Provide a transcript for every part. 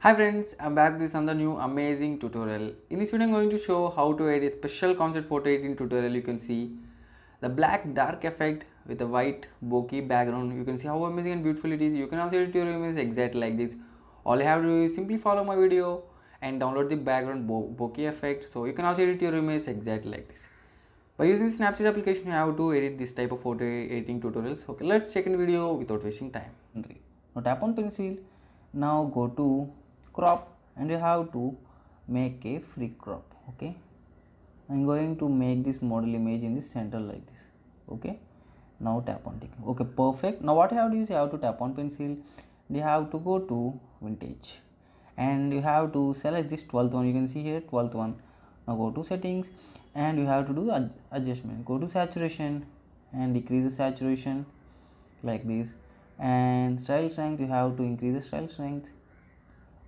Hi friends, I'm back with another new amazing tutorial. In this video I'm going to show how to edit a special concept photo editing tutorial. You can see the black dark effect with the white bokeh background. You can see how amazing and beautiful it is. You can also edit your image exactly like this. All you have to do is simply follow my video and download the background bokeh effect. So you can also edit your image exactly like this. By using Snapseed application you have to edit this type of photo editing tutorials. Okay, let's check in video without wasting time. Now tap on pencil. Now go to crop and you have to make a free crop. Okay, I'm going to make this model image in the center like this. Okay, now tap on tick. Okay, perfect. Now what you have to do is you have to tap on pencil. You have to go to vintage and you have to select this 12th one. You can see here 12th one. Now go to settings and you have to do adjustment. Go to saturation and decrease the saturation like this, and style strength you have to increase the style strength.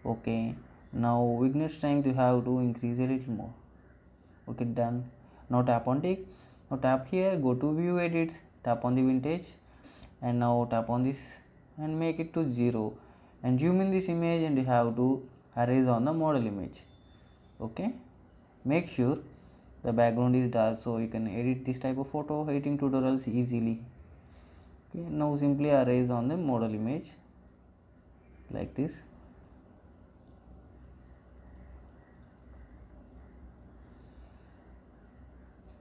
Okay, now vignette strength you have to increase a little more. Okay, done. Now tap on tick. Now tap here, go to view edits, tap on the vintage and now tap on this and make it to 0 and zoom in this image and you have to erase on the model image. Okay, make sure the background is dark so you can edit this type of photo editing tutorials easily. Okay, now simply erase on the model image like this.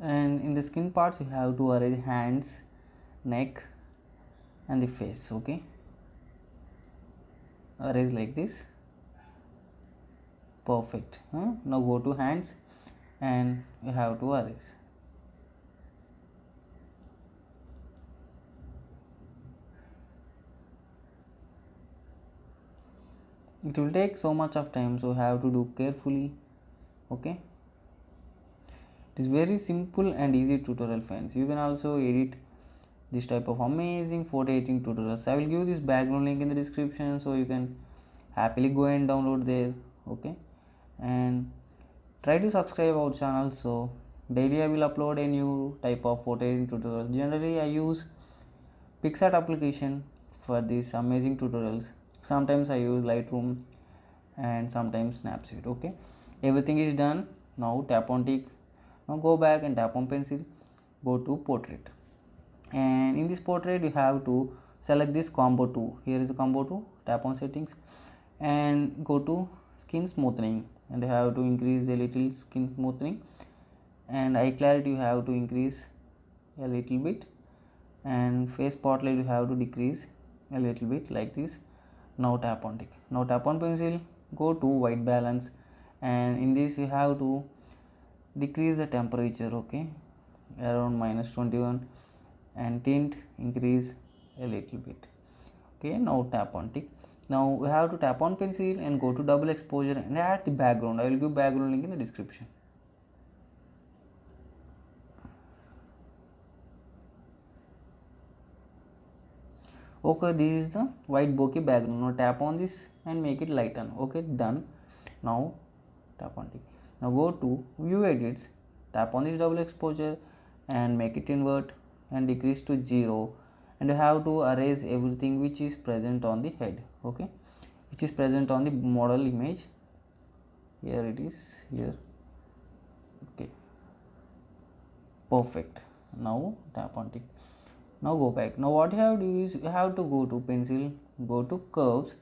And in the skin parts you have to arrange hands, neck and the face. Okay, arrange like this. Perfect. Now go to hands and you have to arrange. It will take so much of time, so you have to do carefully. Okay, it is very simple and easy tutorial friends. You can also edit this type of amazing photo editing tutorials. I will give this background link in the description so you can happily go and download there. Okay, and try to subscribe our channel so daily I will upload a new type of photo editing tutorial. Generally I use PixArt application for these amazing tutorials. Sometimes I use Lightroom and sometimes Snapseed. Okay, everything is done. Now tap on tick. Now go back and tap on pencil, go to portrait, and in this portrait you have to select this combo 2. Here is the combo 2. Tap on settings and go to skin smoothing and you have to increase a little skin smoothing, and eye clarity you have to increase a little bit, and face spotlight you have to decrease a little bit like this. Now tap on tick. Now tap on pencil, go to white balance, and in this you have to decrease the temperature. Okay, around -21, and tint increase a little bit. Okay, now tap on tick. Now we have to tap on pencil and go to double exposure and add the background. I will give background link in the description. Okay, this is the white bokeh background. Now tap on this and make it lighten. Okay, done. Now tap on tick. Now go to view edits, tap on this double exposure and make it invert and decrease to 0, and you have to erase everything which is present on the head. Okay, which is present on the model image. Here it is, here. Okay, perfect. Now tap on tick. Now go back. Now what you have to do is you have to go to pencil, go to curves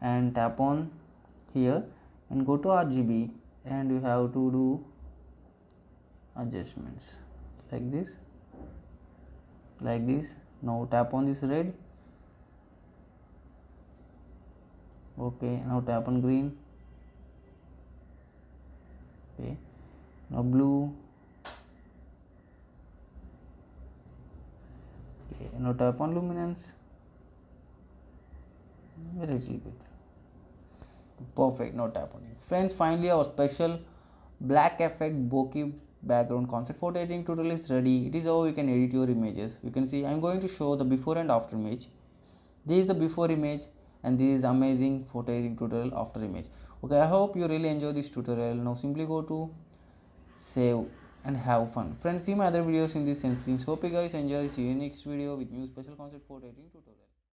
and tap on here and go to RGB, and you have to do adjustments like this, like this. Now tap on this red. Okay, now tap on green. Okay, now blue. Okay, now tap on luminance a little bit. Perfect. Now tap on it. Friends, finally our special black effect bokeh background concept photo editing tutorial is ready. It is how you can edit your images. You can see I'm going to show the before and after image. This is the before image and this is amazing photo editing tutorial after image. Okay, I hope you really enjoy this tutorial. Now simply go to save and have fun. Friends, see my other videos in this sense. Hope you guys enjoy. See you next video with new special concept photo editing tutorial.